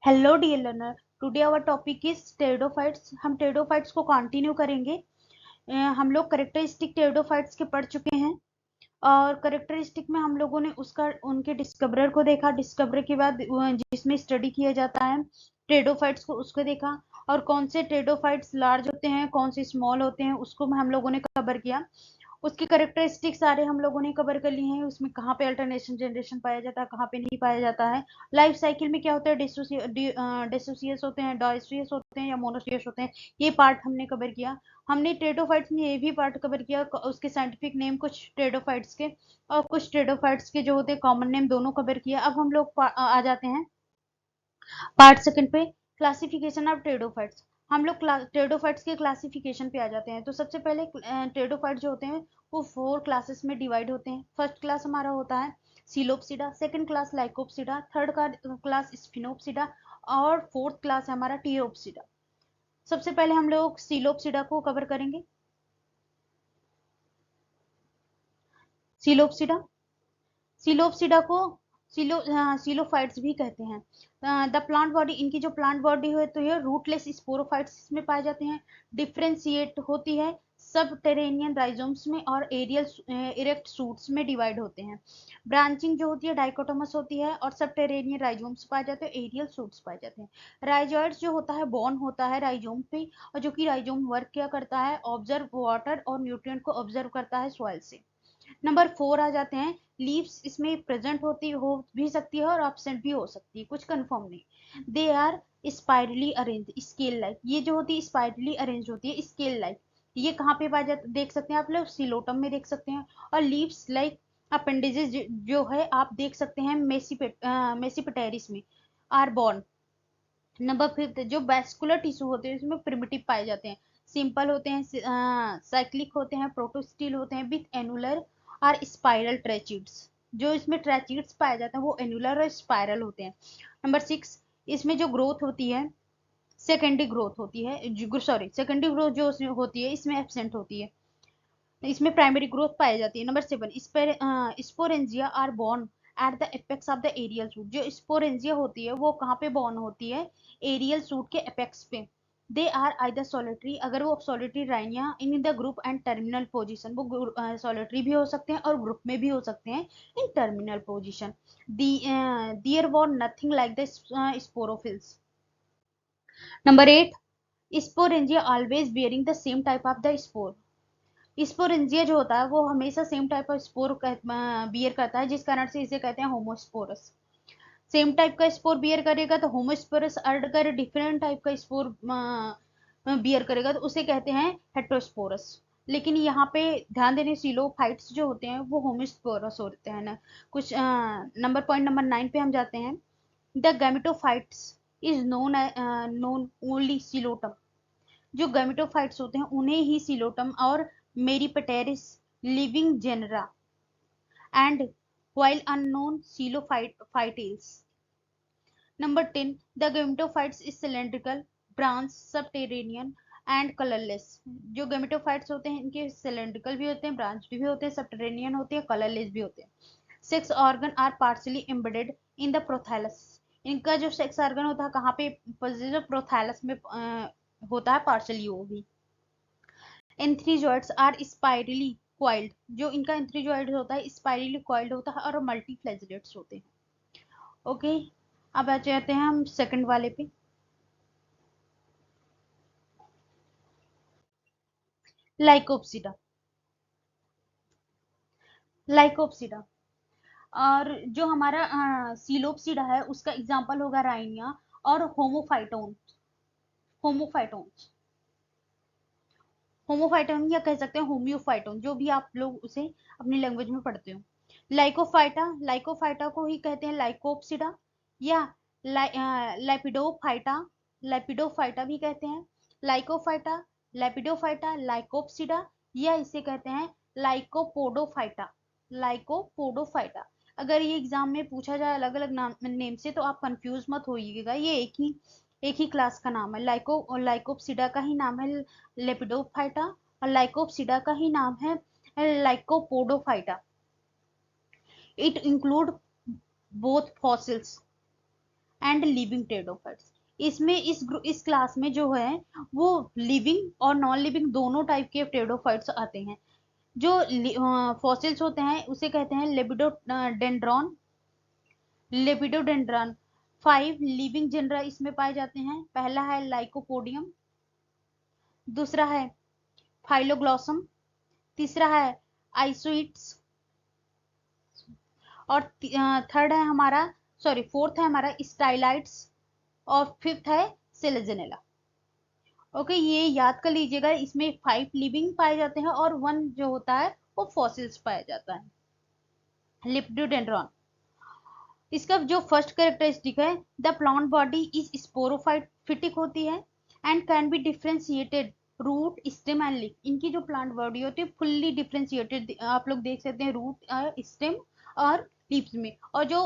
Hello dear learner, today our topic is pteridophytes. हम pteridophytes को continue करेंगे। हम लोग करेक्टरिस्टिक टेरिडोफाइट्स के पढ़ चुके हैं और करेक्टरिस्टिक में हम लोगों ने उनके डिस्कवरर को देखा। डिस्कवरर के बाद जिसमें स्टडी किया जाता है टेरिडोफाइट्स को, उसको देखा। और कौन से टेरिडोफाइट्स लार्ज होते हैं, कौन से स्मॉल होते हैं, उसको हम लोगों ने कवर किया। उसकी करेक्टरिस्टिक सारे हम लोगों ने कवर कर लिए हैं। उसमें कहाँ पे अल्टरनेशन जनरेशन पाया जाता है, कहाँ पे नहीं पाया जाता है, लाइफ साइकिल में क्या होता है, डिसोसियस होते हैं, डायस्ट्रियस होते हैं या मोनोसियस होते हैं, ये पार्ट हमने कवर किया। हमने टेरिडोफाइट्स में ये भी पार्ट कवर किया, उसके साइंटिफिक नेम कुछ टेरिडोफाइट्स के और कुछ टेरिडोफाइट्स के जो होते हैं कॉमन नेम, दोनों कवर किया। अब हम लोग आ जाते हैं पार्ट सेकंड पे, क्लासिफिकेशन ऑफ टेरिडोफाइट्स। हम लोग टेरिडोफाइट्स के क्लासिफिकेशन पे आ जाते हैं। तो सबसे पहले टेरिडोफाइट जो होते हैं वो 4 क्लासेस में डिवाइड होते हैं। फर्स्ट क्लास हमारा होता है psilopsida, second class Lycopsida, third का क्लास स्फिनोप्सिडा और फोर्थ क्लास है हमारा टीरोप्सिडा। सबसे पहले हम लोग सिलोप्सिडा को कवर करेंगे। सिलोप्सिडा सिलोप्सिडा को सिलोफाइट्स भी कहते हैं। द प्लांट बॉडी, इनकी जो प्लांट बॉडी होती है रूटलेस स्पोरोफाइट्स में पाए जाते हैं। डिफ्रेंशिएट होती है सब टेरेनियन राइजोम्स में और एरियल इरेक्ट सूट्स में डिवाइड होते हैं। ब्रांचिंग जो होती है डाइकोटोमस होती है और सब टेरेनियन राइजोम्स पाए जाते हैं, एरियल सूट्स पाए जाते हैं। राइजोइड्स जो होता है बॉर्न होता है राइजोम पे, और जो कि राइजोम वर्क क्या करता है, ऑब्जर्व वाटर और न्यूट्रिएंट को ऑब्जर्व करता है सॉइल से। नंबर 4 आ जाते हैं लीव्स। इसमें प्रेजेंट होती हो भी सकती है और एब्सेंट भी हो सकती है, कुछ कंफर्म नहीं। They are spirally arrange scale like, ये जो होती है स्पाइरली अरेंज होती है स्केल लाइक। ये कहाँ पे पा जाते देख सकते हैं आप लोग, सिलोटम में देख सकते हैं। और लीव्स लाइक अपेंडेजेस जो है आप देख सकते हैं मेसिपेटेरिस में आर बॉर्न। नंबर 5 जो वैस्कुलर टिश्यू होते हैं इसमें प्रिमिटिव पाए जाते हैं, सिंपल होते हैं, साइक्लिक होते हैं, प्रोटोस्टिल होते हैं विथ एनुलर और स्पाइरल ट्रैचिड्स। जो इसमें ट्रैचिड्स पाए जाते हैं वो एनुलर और स्पाइरल होते हैं। नंबर 6 इसमें जो ग्रोथ होती है सेकेंडरी ग्रोथ होती है, सॉरी सेकेंडरी ग्रोथ जो होती है इसमें एब्सेंट होती है, इसमें प्राइमरी ग्रोथ पाई जाती है। Number 7 sporangia are borne at the apex of the aerial shoot. जो स्पोरेंजिया होती है वो कहाँ पे बॉर्न होती है, एरियल सूट के एपेक्स पे। दे आर आइदर सोलिटरी, अगर वो solitary Rhynia in the group and terminal position, वो सोलिटरी भी हो सकते हैं और ग्रुप में भी हो सकते हैं in terminal position. There were nothing like the sporophylls. Number 8 sporangia always bearing the same type of the spore. Sporangia जो होता है वो हमेशा same type of spore bear करता है, जिस कारण से इसे कहते हैं होमोस्पोरस। सेम टाइप का स्पोर बियर करेगा तो होमोस्पोरस, अगर डिफरेंट टाइप का स्पोर बियर करेगा तो उसे कहते हैं हेट्रोस्पोरस। लेकिन यहाँ पे ध्यान देने, सिलोफाइट्स जो होते हैं वो होमोस्पोरस होते हैं ना। कुछ नंबर 9 पे हम जाते हैं। The gametophytes is known only Psilotum. जो गैमेटोफाइट्स होते हैं उन्हें ही सिलोटम और Tmesipteris living genera and while unknown coelophytes. Number 10 the gametophytes is cylindrical, branch, subterranean and colorless। जो gametophytes होते हैं इनके cylindrical भी होते हैं, branch भी होते हैं, subterranean होते हैं, colorless भी होते हैं। Sex organ are partially embedded in the prothallus. इनका जो सेक्स ऑर्गन होता है कहाँ पे, जो प्रोथैलस में होता है पार्शली वो भी। एंथ्रीजॉइड्स आर स्पाइरली कॉइल्ड, जो इनका एंथ्रीजॉइड होता है स्पाइरली कॉइल्ड होता है और मल्टीफ्लैजिलेट्स होते हैं। ओके, अब आ जाते हैं हम सेकंड वाले पे। लाइकोप्सिडा। लाइकोप्सिडा और जो हमारा सीलोप्सिडा है उसका एग्जांपल होगा राइनिया और होमोफाइटोन। होमोफाइटोन्स होमोफाइटोन या कह सकते हैं होम्योफाइटोन, जो भी आप लोग उसे अपनी लैंग्वेज में पढ़ते हो। लाइकोफाइटा को ही कहते हैं लाइकोप्सिडा या लैपिडोफाइटा। लैपिडोफाइटा भी कहते हैं लाइकोफाइटा, लैपिडोफाइटा, लाइकोप्सिडा या इसे कहते हैं लाइकोपोडोफाइटा। लाइकोपोडोफाइटा अगर ये एग्जाम में पूछा जाए अलग अलग नाम नेम से तो आप कंफ्यूज मत होइएगा, ये एक ही क्लास का नाम है। लाइकोप्सिडा का ही नाम है लेपिडोफाइटा और लाइकोप्सिडा का ही नाम है Lycopodophyta. It include both fossils and living pteridophytes. इसमें इस क्लास में जो है वो लिविंग और नॉन लिविंग दोनों टाइप के टेरिडोफाइट्स आते हैं। जो फॉसिल्स होते हैं उसे कहते हैं लेपिडोडेंड्रॉन। लेपिडोडेंड्रॉन 5 लिविंग जेनरा इसमें पाए जाते हैं। पहला है लाइकोपोडियम, दूसरा है फाइलोग्लॉसम, तीसरा है आइसोइट्स, और थर्ड है हमारा फोर्थ है हमारा स्टाइलाइट्स, और फिफ्थ है सेलेजेनेला। ओके, ये याद कर लीजिएगा, इसमें 5 लिविंग पाए जाते हैं और 1 जो होता है वो फॉसिल्स पाया जाता है। लिपिडोडेंड्रॉन, इसका जो फर्स्ट कैरेक्टरिस्टिक है, the plant body is sporophytic होती है and can be differentiated root stem and leaf. इनकी जो प्लांट बॉडी होती है फुल्ली डिफरेंशिएटेड, आप लोग देख सकते हैं रूट स्टेम और लीव्स में। और जो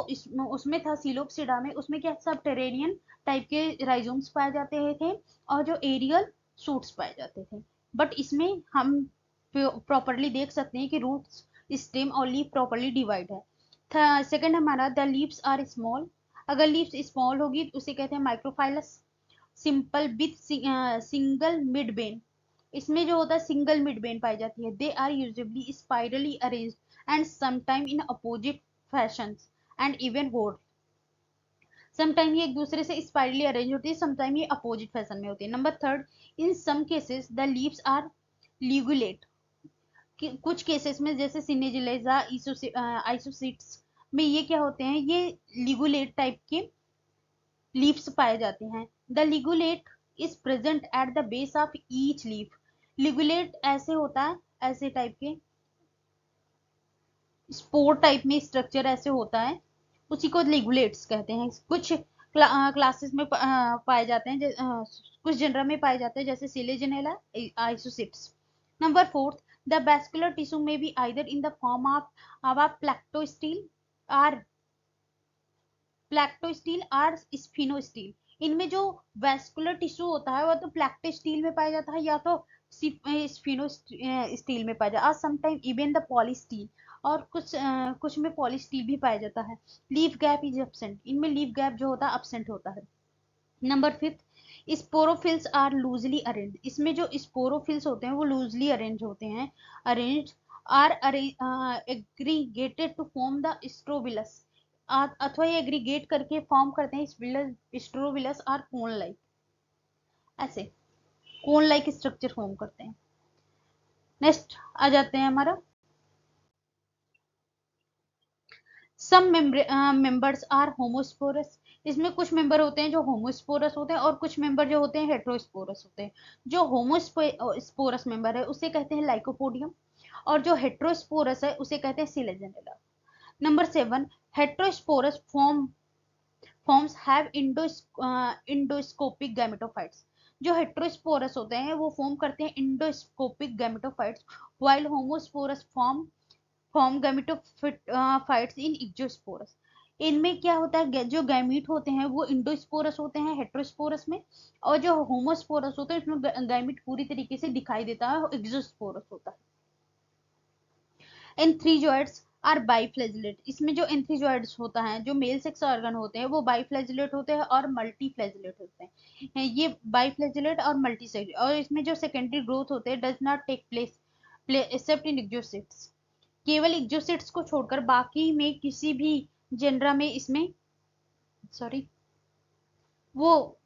उसमें था सिलोपसिडा में, उसमें क्या सब टेरेनियन टाइप के राइजोम्स पाए जाते थे और जो एरियल शूट्स पाए जाते थे। बट इसमें हम प्रॉपरली देख सकते हैं कि रूट्स, स्टेम और लीफ प्रॉपरली डिवाइड है। सेकंड हमारा द लीव्स आर स्मॉल। अगर लीव्स स्मॉल होगी तो उसे कहते हैं microphylls. Simple with single mid Ben, इसमें जो होता है सिंगल मिड बेन पाई जाती है। They are usually spirally arranged and sometime in opposite fashions and even whorled. Sometime ये एक दूसरे से स्पाइरली अरेंज होती है, समटाइम ये अपोजिट फैशन में होती है। Number third, in some cases the leaves are ligulate. कुछ केसेस में जैसे सिनेजिलेजा, आइसोसिट्स में ये क्या होते हैं, ये लिगुलेट टाइप के लीव्स पाए जाते हैं। The ligulate is present at the base of each leaf. Ligulate ऐसे होता है, ऐसे टाइप के स्पोर टाइप में स्ट्रक्चर ऐसे होता है, उसी को लिगुलेट्स कहते हैं। कुछ क्लासेस में पाए जाते हैं, कुछ जनरा में पाए जाते हैं जैसे Selaginella, Isoetes. Number fourth, the vascular tissue may be either in the form of plectostele और स्फिनोस्टील। इनमें जो वेस्कुलर टिश्यू होता है वो तो प्लैक्टोस्टील में पाया जाता है या तो स्फिनोस्टील में पाया जाता है, समटाइम इवन द पॉलीस्टील, और कुछ में पॉलीस्टील भी पाया जाता है। लीफ गैप इज एब्सेंट, इनमें लीफ गैप जो होता है एब्सेंट होता है। Number fifth, sporophylls are loosely arrange. इसमें जो स्पोरोफिल्स होते हैं वो लूजली अरेंज होते हैं, arrange are aggregated to form the strobilus, अथवा ये एग्रीगेट करके फॉर्म करते हैं स्ट्रोबिलस और कोन लाइक, ऐसे कोन लाइक स्ट्रक्चर फॉर्म करते हैं। नेक्स्ट आ जाते हैं हमारा सम मेंबर्स आर होमोस्पोरस। इसमें कुछ मेंबर होते हैं जो होमोस्पोरस होते हैं और कुछ मेंबर जो होते हैं हेट्रोस्पोरस होते हैं। जो होमोस्पोरस मेंबर है उसे कहते हैं लाइकोपोडियम, और जो हेट्रोस्पोरस है उसे कहते हैं Selaginella. Number 7, heterosporous forms have endoscopic gametophytes. जो हेट्रोस्पोरस होते हैं वो फॉर्म करते हैं endoscopic gametophytes, while homosporous form gametophytes in exosporous. इनमें क्या होता है, जो गैमीट होते हैं वो इंडोस्पोरस होते हैं हेट्रोस्पोरस में, और जो होमोस्पोरस होते हैं इसमें गैमीट पूरी तरीके से दिखाई देता है, एक्सोस्पोरस होता है। एंथ्रीजॉइड्स आर बाइफ्लैजिलेट। इसमें जो एंथ्रीजॉइड्स होता है, जो मेल सेक्स ऑर्गन होते हैं वो बाइफ्लैजिलेट होते हैं और मल्टीफ्लैजिलेट होते हैं। ये बाइफ्लैजिलेट और मल्टीसेक्स, और इसमें जो सेकेंडरी ग्रोथ होते हैं does not take place except in Isoetes. केवल एक्सोसिट्स को छोड़कर बाकी में किसी भी जेनरा में इसमें वो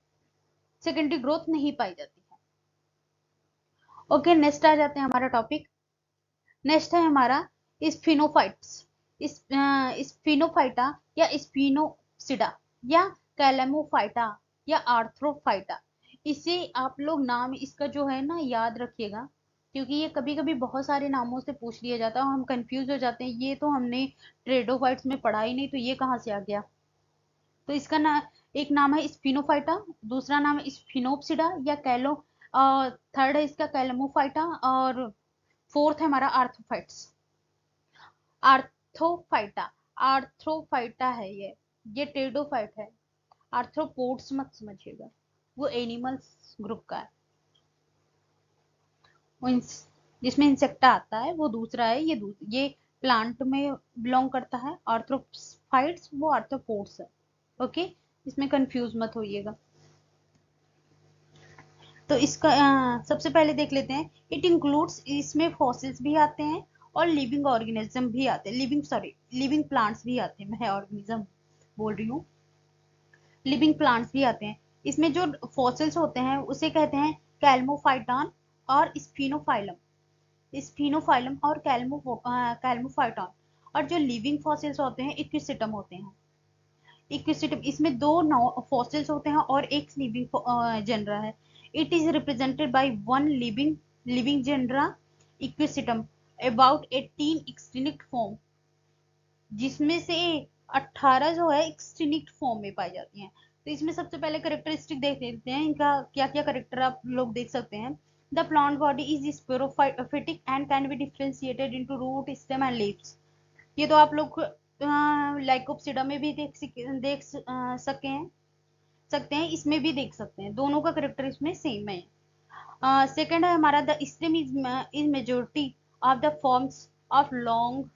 सेकेंडरी ग्रोथ नहीं पाई जाती है। ओके, नेक्स्ट आ जाते हैं हमारा टॉपिक। नेक्स्ट है हमारा स्फिनोफाइट्स। स्फिनोफाइटा या स्फिनोसिडा या कैलेमोफाइटा या आर्थ्रोफाइटा, इसे आप लोग नाम इसका जो है ना याद रखिएगा, क्योंकि ये कभी कभी बहुत सारे नामों से पूछ लिया जाता है और हम कंफ्यूज हो जाते हैं, ये तो हमने ट्रेडोफाइट्स में पढ़ा ही नहीं तो ये कहाँ से आ गया। तो इसका एक नाम है स्फिनोफाइटा, दूसरा नाम है स्फिनोप्सिडा या कैलो, थर्ड है इसका कैलेमोफाइटा, और फोर्थ है हमारा आर्थ्रोफाइट्स। आर्थ्रोफाइटा, आर्थ्रोफाइटा है ये टेरिडोफाइट है। आर्थ्रोपोड्स मत समझिएगा, वो एनिमल्स ग्रुप का है, वो जिसमें इंसेक्टा आता है वो दूसरा है, ये प्लांट में बिलोंग करता है। आर्थ्रोफाइट्स वो आर्थ्रोपोड्स है। ओके, इसमें कंफ्यूज मत होइएगा। तो इसका सबसे पहले देख लेते हैं। इट इंक्लूड्स, इसमें फॉसिल्स भी आते हैं और लिविंग ऑर्गेनिज्म भी आते हैं, लिविंग प्लांट्स भी आते हैं, मैं ऑर्गेनिज्म बोल रही हूँ, लिविंग प्लांट्स भी आते हैं। इसमें जो फॉसिल्स होते हैं उसे कहते हैं कैल्मोफाइटॉन और स्फिनोफाइलम और कैल्मोफाइटॉन। और जो लिविंग फॉसिल्स होते हैं इक्विसिटम होते हैं। इक्विसिटम, इसमें दो फॉसिल्स होते हैं और एक लिविंग जेनरा है। It is represented by one living genera equisetum, about 18 extinct form, जिसमें से 18 जो है एक्सटिंक्ट फॉर्म में पाई जाती हैं। तो इसमें सबसे पहले करेक्टरिस्टिक देख लेते हैं, इनका क्या क्या करेक्टर आप लोग देख सकते हैं। The plant body is sporophytic and can be differentiated into root, stem and leaves. ये तो आप लोग लाइकोप्सिडा में भी सकते हैं, इसमें भी देख सकते हैं, दोनों का करेक्टर इसमें सेम है। सेकंड है हमारा, the stem is majority of the forms of long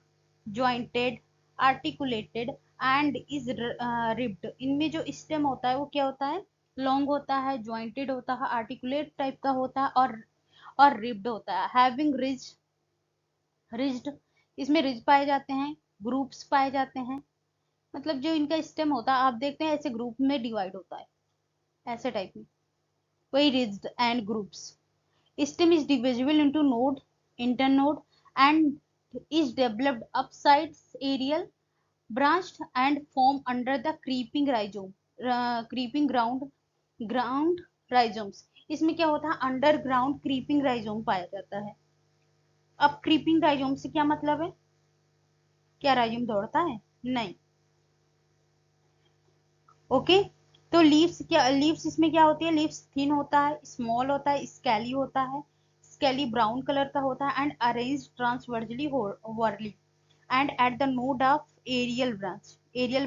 jointed articulated and is ribbed. इनमें जो स्टेम होता है वो क्या होता है, लॉन्ग होता है, ज्वाइंटेड होता है, आर्टिकुलेट टाइप का होता है और रिब्ड होता है, हैविंग रिज्ड। इसमें रिज पाए जाते हैं, ग्रुप्स पाए जाते हैं, मतलब जो इनका स्टेम होता है आप देखते हैं ऐसे ग्रुप में डिवाइड होता है, ऐसे टाइप में, वही rigid and groups. Stem is divisible into node, internode, and is developed upsides aerial, branched and form under the creeping rhizome, creeping ground rhizomes। इसमें क्या होता है, अंडरग्राउंड क्रीपिंग राइजोम पाया जाता है। अब क्रीपिंग राइजोम से क्या मतलब है, क्या राइजोम दौड़ता है, नहीं। ओके, तो लीव्स इसमें क्या होती है, लीव्स थिन होता है, स्मॉल होता है, स्केली होता है, स्केली ब्राउन कलर का होता है and arrange transversely whorly and at the node of aerial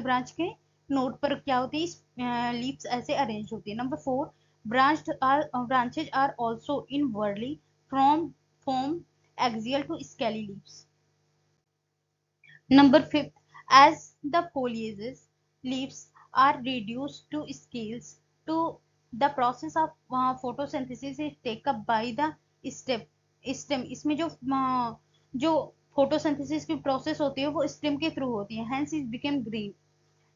branch के नोड पर क्या होती है, लीव्स ऐसे अरेंज होती है। Number 4, branches are also in whorly from form axial to scaly leaves. Number 5, as the foliages leaves are reduced to scales, to the process of photosynthesis is taken up by the stem। इसमें जो photosynthesis की process होती है वो stem के through होती है, hence it became green,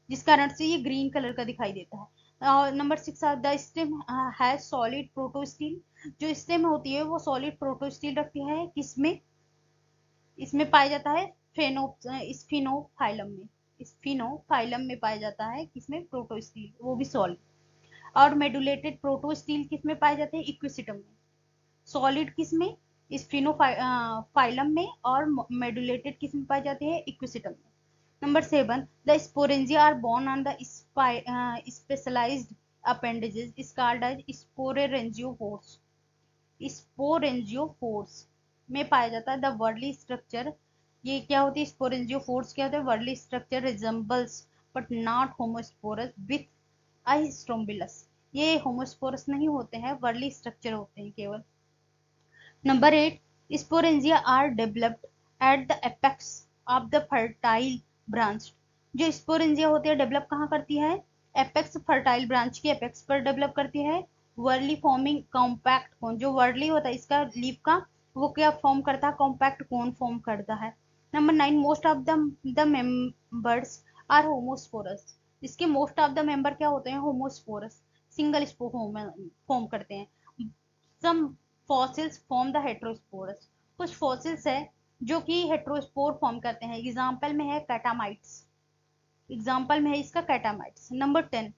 जिस कारण से ये ग्रीन कलर का दिखाई देता है। और number 6, the stem has solid protostele. जो स्टेम होती है वो सॉलिड प्रोटोस्टिल रखती है, किसमें, इसमें पाया जाता है स्फिनोफाइलम में पाया जाता है, किसमें, प्रोटोस्टील, वो भी सॉलिड। और मेडुलेटेड प्रोटोस्टील किसमें पाए जाते हैं, इक्विसिटम में। सॉलिड किसमें, स्फिनोफाइलम में, और मेडुलेटेड किसमें पाए जाते हैं, इक्विसिटम में। Number 7, the sporangia are borne on the specialised appendages is called as sporangiophores में पाया जाता है। द वर्डली स्ट्रक्चर, ये क्या होती है, स्पोरेंजियोफोर्स क्या होता है, वर्डली structure resembles but not homosporous with strobilus. ये होमोस्पोरस नहीं होते हैं, वर्डली स्ट्रक्चर होते हैं केवल। Number 8, sporangia are developed at the apex of the fertile branch. जो स्पोरेंजिया होती है डेवलप कहाँ करती है, एपेक्स, फर्टाइल ब्रांच के एपेक्स पर डेवलप करती है। वर्ली फॉर्मिंग कॉम्पैक्ट कोन, जो वर्ली होता है इसका लीफ का, वो क्या फॉर्म करता है, कॉम्पैक्ट कोन फॉर्म करता है। Number 9, most of the members are homosporous. इसके मोस्ट ऑफ द मेंबर क्या होते हैं, होमोस्पोरस, सिंगल स्पोर फॉर्म करते हैं। Some fossils form the heterosporous. कुछ फॉसिल्स है जो कि हेट्रोस्पोर फॉर्म करते हैं, एग्जाम्पल में है कैटामाइट्स, एग्जाम्पल में है इसका कैटामाइट्स। Number 10,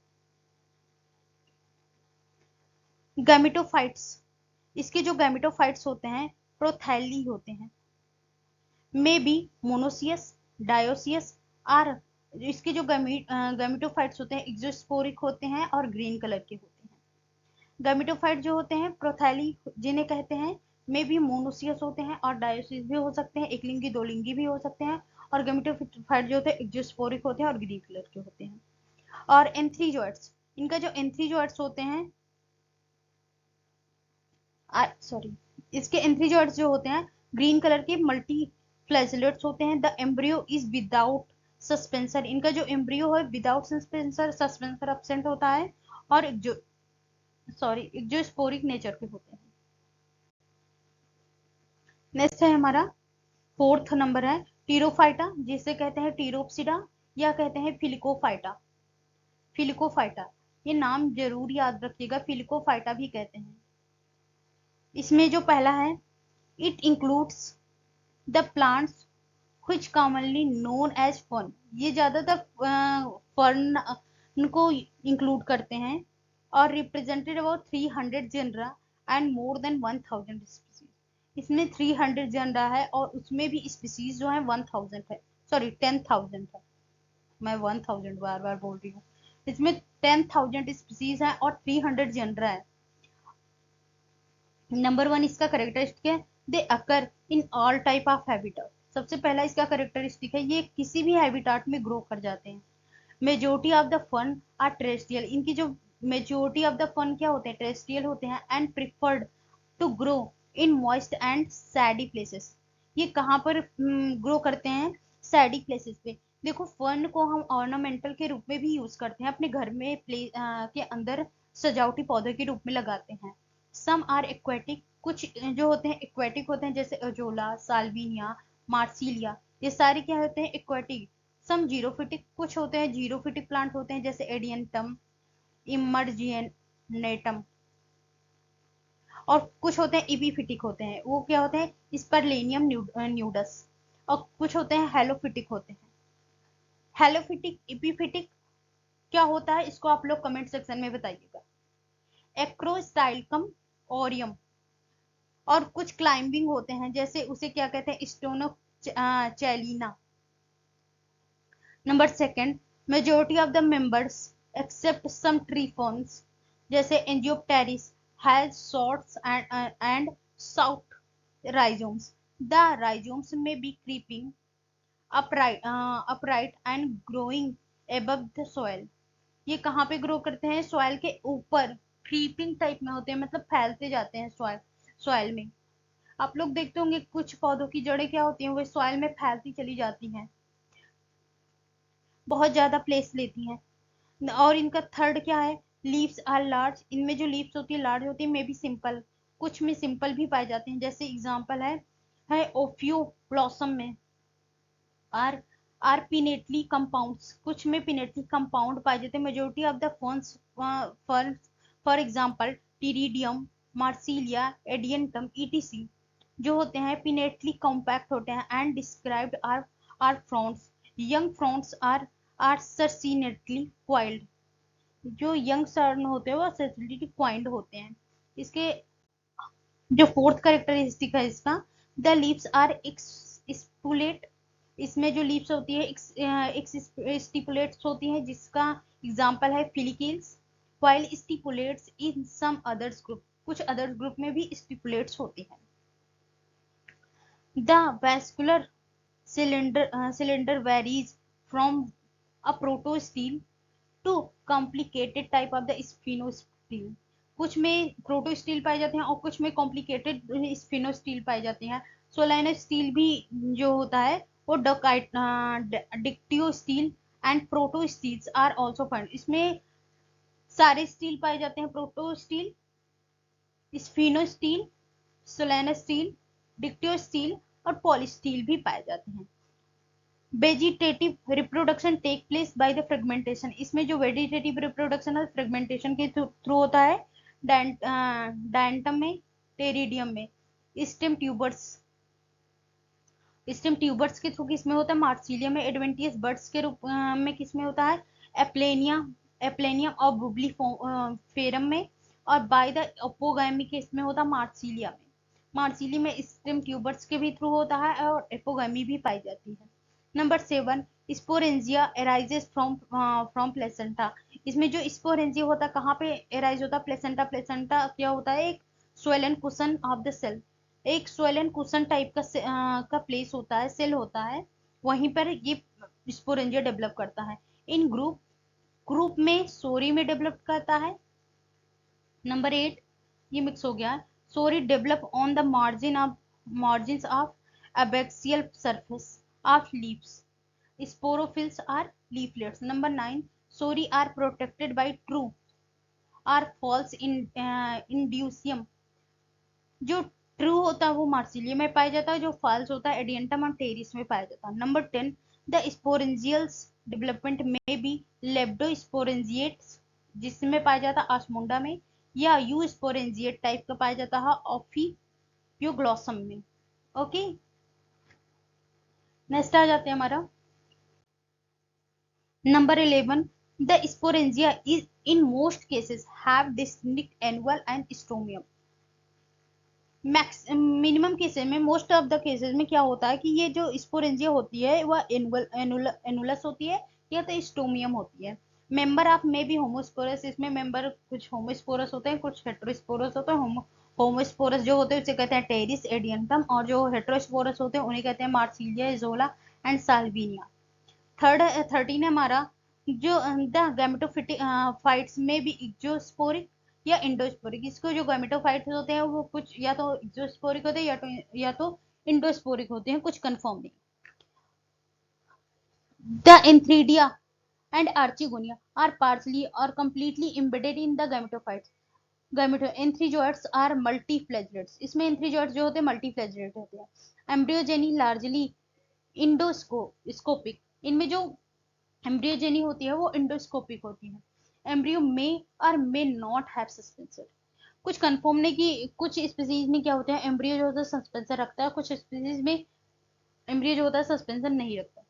gametophytes. इसके जो गैमेटोफाइट्स होते हैं प्रोथैली होते हैं, मे बी मोनोसियस, डायोसियस, और इसके जो गैमेटोफाइट्स होते हैं एक्सोस्पोरिक होते हैं और ग्रीन कलर के होते हैं। गैमेटोफाइट जो होते हैं प्रोथैली जिन्हें कहते हैं, मे बी मोनोसियस होते हैं और डायोसियस भी हो सकते हैं, एक लिंगी दो लिंगी भी हो सकते हैं। और गैमेटोफाइट जो होते हैं एक्सोस्पोरिक होते हैं और ग्रीन कलर के होते हैं। और एंथ्रीजोइट्स, इनका जो एंथ्रीजोइट्स होते हैं, इसके एंथ्रीजोइट्स जो होते हैं ग्रीन कलर के मल्टी फ्लैजिलेट्स होते हैं। The embryo is without suspensor, इनका जो एम्ब्रियो है विदाउट सस्पेंसर, सस्पेंसर एब्सेंट होता है, और जो स्पोरिक नेचर के होते हैं। नेक्स्ट है हमारा फोर्थ नंबर है टीरोफाइटा, जिसे कहते हैं टीरोप्सिडा या कहते हैं फिलिकोफाइटा। फिलिकोफाइटा, ये नाम जरूर याद रखिएगा, फिलिकोफाइटा भी कहते हैं। इसमें जो पहला है, it includes the plants which commonly known as fern, ये ज्यादातर फर्न को इंक्लूड करते हैं, और represented about 300 genera and more than 1000 species. इसमें 300 जेनरा है और उसमें भी स्पीसीज जो है 1000 है, सॉरी 10,000 है, मैं 1000 बार बार बोल रही हूँ। इसमें 10,000 स्पीसीज है और 300 जेनरा है। नंबर 1 इसका करेक्टरिस्टिक है, they occur in all type of habitat. सबसे पहला इसका करेक्टरिस्टिक है, ये किसी भी हैबिटेट में ग्रो कर जाते हैं। Majority of the ferns are terrestrial, इनकी जो मेजोरिटी ऑफ द फन क्या होते हैं, टेरेस्ट्रियल होते हैं, and preferred to grow in moist and shady places. ये कहाँ पर ग्रो करते हैं, सैडी प्लेसेस पे। देखो फन को हम ऑर्नामेंटल के रूप में भी यूज करते हैं, अपने घर में के अंदर सजावटी पौधे के रूप में लगाते हैं। सम आर एक्वेटिक, कुछ जो होते हैं एक्वेटिक होते हैं, जैसे अजोला, साल्विनिया, मार्सिलिया, ये सारे क्या होते हैं, एक्वेटिक। सम जीरोफिटिक, कुछ होते हैं जीरोफिटिक प्लांट होते हैं, जैसे एडियंटम, इमर्जियनेटम, और कुछ होते हैं इपीफिटिक होते हैं, वो क्या होते हैं, स्पर्लेनियम न्यूडस, और कुछ होते हैं हेलोफिटिक होते हैं। हेलोफिटिक, इपीफिटिक क्या होता है, इसको आप लोग कमेंट सेक्शन में बताइएगा। एक्रोस्टाइलकम ओरियम, और कुछ क्लाइंबिंग होते हैं, जैसे उसे क्या कहते हैं, स्टोनो चैलिना। Number second, majority of the members except some tree ferns, जैसे Angiopteris has shorts and stout rhizomes. The rhizomes may be creeping upright and growing above the soil. ये कहाँ पे ग्रो करते हैं, सॉइल के ऊपर, क्रीपिंग टाइप में होते हैं, मतलब फैलते जाते हैं सॉइल में। आप लोग देखते होंगे कुछ पौधों की जड़ें क्या होती हैं, वो सॉइल में फैलती चली जाती हैं, बहुत ज्यादा प्लेस लेती हैं। और इनका थर्ड क्या है, लीव्स आर लार्ज, इनमें जो लीव्स होती है लार्ज होती है, मे बी सिंपल, कुछ में सिंपल भी पाए जाते हैं, जैसे एग्जांपल है ओफियो ब्लॉसम में आर आर पिनेटली कंपाउंड्स, कुछ में पिनेटली कंपाउंड पाए जाते हैं। Majority of the for example Pteridium, Marsilea, Adiantum, etc जो होते हैं पिनेटली कॉम्पैक्ट होते हैं, and described are fronds, young fronds are circinately coiled, जो यंग सर्ण होते हैं वो सर्सिनेटली क्वाइंड होते हैं। इसके जो फोर्थ कैरेक्टरिस्टिक है इसका, द लीव्स आर स्पुलेट, इसमें जो लीव्स होती है स्टिपुलेट्स होती है, जिसका एग्जांपल है फिलिकिल्स, व्हाइल स्टिपुलेट्स इन सम अदर्स ग्रुप, कुछ अदर्स ग्रुप में भी स्टिपुलेट्स होती है। The vascular cylinder varies from a protostele to complicated type of the स्फिनोस्टील, कुछ में प्रोटोस्टील पाए जाते हैं और कुछ में कॉम्प्लिकेटेड स्फिनोस्टील पाए जाते हैं। सोलाइनोस्टील भी जो होता है वो डिक्टियोस्टील एंड प्रोटोस्टील्स आर आल्सो फाउंड, इसमें सारे स्टील पाए जाते हैं, प्रोटोस्टील, स्फिनोस्टील, सोलाइनोस्टील, डिक्टियोस्टील और पॉलीस्टील भी पाए जाते हैं। Vegetative reproduction take place by the fragmentation, इसमें जो वेजिटेटिव रिप्रोडक्शन है फ्रेगमेंटेशन के थ्रू होता है, डायंटम में, टेरिडियम में, स्टेम ट्यूबर्स के थ्रू किसमें होता है, मार्सिलियम में, एडवेंटियस बर्ड्स के रूप में किसमें होता है, एप्लेनियम और बुबलीफेरम में, और बाय द अपोगामी के इसमें होता है मार्सिलिया में। मार्सिली में स्टेम ट्यूबर्स के भी थ्रू होता है और एपोगामी भी पाई जाती है। Number 7, sporangia arises from placenta, इसमें जो स्पोरेंजिया होता है कहाँ पे एराइज होता है, प्लेसेंटा। प्लेसेंटा क्या होता है, एक swollen cushion of the cell, एक स्वेलन कुशन टाइप का प्लेस होता है, सेल होता है, वहीं पर ये स्पोरेंजिया डेवलप करता है। इन ग्रुप में सोरी में डेवलप करता है। नंबर 8, ये मिक्स हो गया, sori develop on the margin of abaxial surface of leaves, Sporophylls are leaflets. Number 9, sori are protected by true or false indusium. जो ट्रू होता है वो मार्सिलिया में पाया जाता है, जो फॉल्स होता है एडियंटम और टेरिस में पाया जाता है। नंबर 10, द स्पोरेंजियल्स डेवलपमेंट में बी लेप्डोस्पोरेंजिएट्स, जिसमें पाया जाता है ऑस्मुंडा में, या यू स्पोरेंजिएट टाइप का पाया जाता है ऑफियोग्लॉसम में। ओके, नेक्स्ट आ जाते हैं हमारा number 11, the sporangia is in most cases have distinct annual and stomium. Max minimum cases में, मोस्ट ऑफ द केसेस में क्या होता है कि ये जो स्पोरेंजिया होती है वह एनुलस होती है या तो स्टोमियम होती है। मेंबर ऑफ में भी होमोस्पोरस, इसमें मेंबर कुछ होमोस्पोरस होते हैं, कुछ हेटेरोस्पोरस होते हैं। होमोस्पोरस जो होते हैं उसे कहते हैं टेरिस एडियंटम, और जो हेटेरोस्पोरस होते हैं उन्हें कहते हैं मार्सिलिया, इजोला एंड साल्विनिया। 13 है हमारा, जो द गैमेटोफाइट्स में भी इक्जोस्पोरिक या इंडोस्पोरिक। इसको जो गैमेटोफाइट्स होते हैं वो कुछ या तो इक्जोस्पोरिक होते हैं या तो इंडोस्पोरिक होते हैं, कुछ कंफर्म नहीं। The antheridia and archegonia are partially और completely embedded in the gametophytes. Antherozoids are multiflagellates, इसमें एंथ्रीजोइड्स जो होते हैं मल्टीफ्लैजेलेट होते हैं। एम्ब्रियोजेनी लार्जली इंडोस्कोपिक, इनमें जो एम्ब्रियोजेनी होती है वो इंडोस्कोपिक होती है। एम्ब्रियो में और मे नॉट हैव सस्पेंसर, कुछ कंफर्म नहीं कि कुछ स्पीसीज में क्या होता है एम्ब्रियो जो होता है सस्पेंसर रखता है, कुछ स्पीसीज में एम्ब्रियो जो होता है सस्पेंसर नहीं रखता।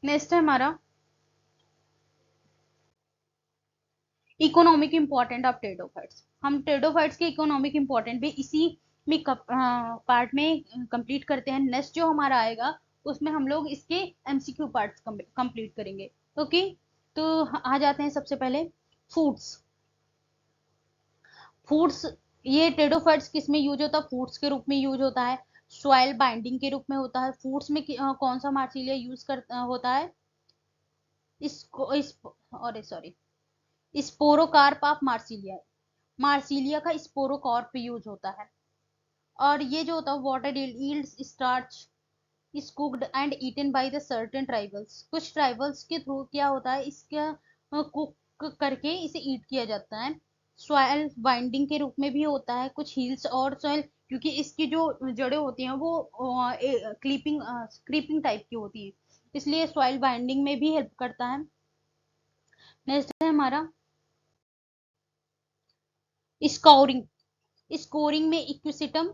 नेक्स्ट है हमारा इकोनॉमिक इंपॉर्टेंट ऑफ टेरिडोफाइट्स। हम टेरिडोफाइट्स के इकोनॉमिक इंपॉर्टेंट भी इसी में पार्ट में कंप्लीट करते हैं। नेक्स्ट जो हमारा आएगा उसमें हम लोग इसके एमसीक्यू पार्ट्स कंप्लीट करेंगे। ओके, तो आ जाते हैं सबसे पहले फूड्स। फूड्स, ये टेरिडोफाइट्स किस में यूज होता है? फूड्स के रूप में यूज होता है, सॉइल बाइंडिंग के रूप में होता है। फूड्स में कौन सा मार्सिलिया यूज होता है? इसको और सॉरी स्पोरोकार्प ऑफ मार्सिलिया, मार्सिलिया का स्पोरोकार्प यूज होता है। और ये जो होता है water yields starch is cooked and eaten by the certain tribals, कुछ ट्राइबल्स के थ्रू क्या होता है इसका कुक करके इसे ईट किया जाता है। सॉइल बाइंडिंग के रूप में भी होता है, कुछ हील्स और सॉइल, क्योंकि इसकी जो जड़ें होती हैं वो क्रीपिंग टाइप की होती है, इसलिए सॉइल बाइंडिंग में भी हेल्प करता है। नेक्स्ट है हमारा स्कोरिंग। स्कोरिंग में इक्विसिटम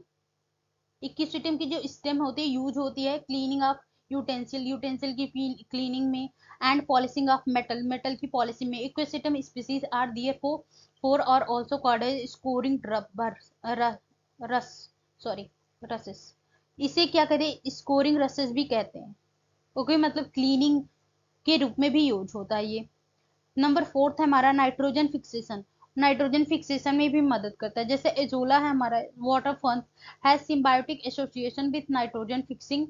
की जो स्टेम होती है यूज होती है क्लीनिंग ऑफ यूटेंसिल की क्लीनिंग में, एंड पॉलिशिंग ऑफ मेटल की पॉलिशिंग में। Equisetum species are therefore और also called as scouring rush sorry rushes, इसे क्या कहते स्कोरिंग रसेस भी कहते हैं। ओके, मतलब क्लीनिंग के रूप में भी यूज होता है ये। नंबर 4 है हमारा नाइट्रोजन फिक्सेशन। नाइट्रोजन फिक्सेशन में भी मदद करता है, जैसे एजोला है हमारा water fern has symbiotic association with nitrogen fixing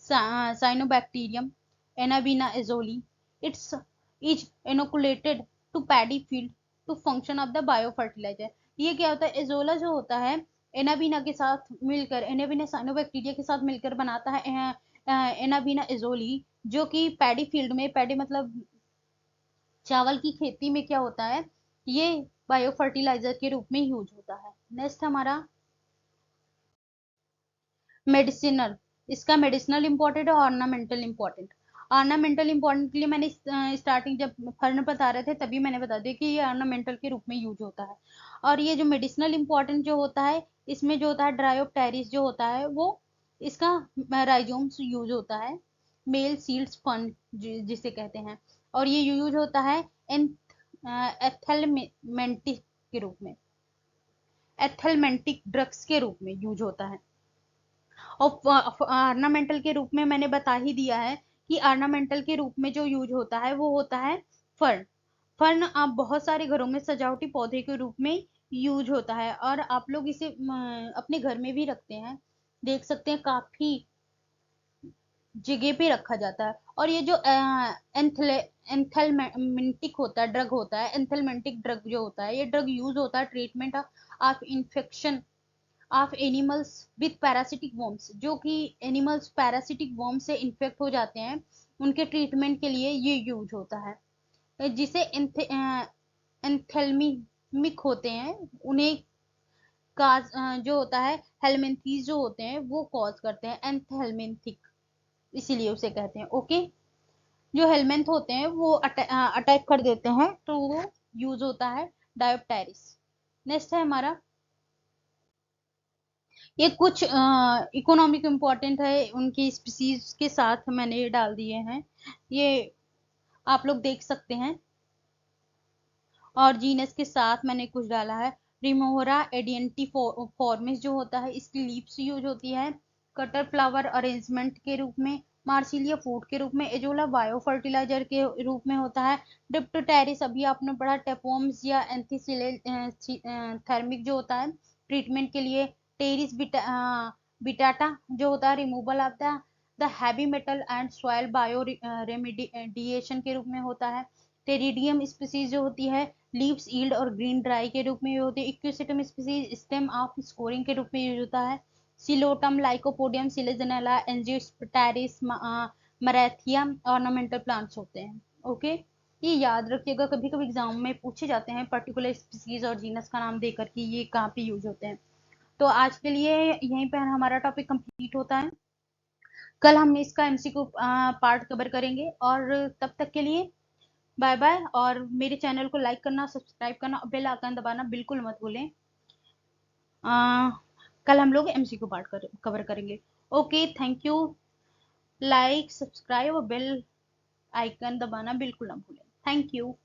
cyanobacterium Anabaena azollae. Its is inoculated to paddy field to function of the bio fertiliser. ये क्या होता है, एजोला जो होता है एनाबीना के साथ मिलकर, एनाबीना साइनोबैक्टीरिया के साथ मिलकर बनाता है एनाबीना एजोली, जो कि पैडी फील्ड में, पैडी मतलब चावल की खेती में क्या होता है, ये बायो फर्टिलाइजर के रूप में यूज होता है। नेक्स्ट हमारा मेडिसिनल, इसका मेडिसिनल इंपॉर्टेंट और ऑर्नामेंटल इंपॉर्टेंट। ऑर्नामेंटल इंपॉर्टेंट के लिए मैंने स्टार्टिंग जब फर्न बता रहे थे तभी मैंने बता दिया कि ये ऑर्नामेंटल के रूप में यूज होता है। और ये जो मेडिसिनल इंपॉर्टेंट जो होता है, इसमें जो होता है ड्रायोप्टेरिस जो होता है वो इसका राइजोम्स यूज होता है, मेल सीड्स फंड जिसे कहते हैं, और ये यूज होता है एथेलमेंटिक के रूप में, एथेलमेंटिक ड्रग्स के रूप में यूज होता है। और ऑर्नामेंटल के रूप में मैंने बता ही दिया है कि ऑर्नामेंटल के रूप में जो यूज होता है वो होता है फर्न। फर्न आप बहुत सारे घरों में सजावटी पौधे के रूप में यूज होता है, और आप लोग इसे अपने घर में भी रखते हैं, देख सकते हैं काफी जगह पे रखा जाता है। और ये जो एंथेलमेंटिक होता है ड्रग होता है, एंथेलमेंटिक ड्रग जो होता है ये ड्रग यूज होता है treatment of infection of animals with parasitic worms, जो कि एनिमल्स पैरासिटिक वर्म से इन्फेक्ट हो जाते हैं उनके ट्रीटमेंट के लिए ये यूज होता है। जिसे एंथेल्मिक होते हैं, उन्हें काज जो होता है हेलमिंथीज जो होते हैं वो कॉज करते हैं एंथेल्मिंथिक, इसीलिए उसे कहते हैं। ओके, जो हेलमेंथ होते हैं वो अटैक कर देते हैं, तो वो यूज होता है डायोप्टेरिस। नेक्स्ट है हमारा, ये कुछ इकोनॉमिक इम्पोर्टेंट है, उनकी स्पीसीज के साथ मैंने ये डाल दिए हैं, ये आप लोग देख सकते हैं, और जीनस के साथ मैंने कुछ डाला है। रिमोहरा एडियंटीफॉर्मिस जो होता है, इसकी लीव्स यूज होती है कटर फ्लावर अरेंजमेंट के रूप में, मार्सिलिया फूड के रूप में, एजोला बायो फर्टिलाइजर के रूप में होता है। डिप्टोटेरिस अभी आपने पढ़ा, टेपोम्स या एंथीसिले थर्मिक जो होता है ट्रीटमेंट के लिए। टेरिस बिटाटा जो होता है removal of the heavy metal and soil bio remediation के रूप में होता है। टेरिडियम स्पीसीज जो होती है लीव्स यील्ड और ग्रीन ड्राई के रूप में यूज होती है। Equisetum species stem of scoring के रूप में यूज होता है। सिलोटम, लाइकोपोडियम, सिलेजनेला, एंजियोस्पर्मेस, मरेथिया ऑर्नामेंटल प्लांट्स होते हैं। ओके, ये याद रखिएगा, कभी कभी एग्जाम में पूछे जाते हैं पर्टिकुलर स्पीसीज और जीनस का नाम देकर कि ये कहाँ पे यूज होते हैं। तो आज के लिए यहीं पर हमारा टॉपिक कंप्लीट होता है। कल हम इसका एमसीक्यू पार्ट कवर करेंगे, और तब तक के लिए बाय बाय। और मेरे चैनल को लाइक करना, सब्सक्राइब करना और बेल आइकन दबाना बिल्कुल मत भूलें। कल हम लोग एमसीक्यू पार्ट कवर करेंगे। Okay, thank you. Like, subscribe और बेल आइकन दबाना बिल्कुल ना भूलें। Thank you.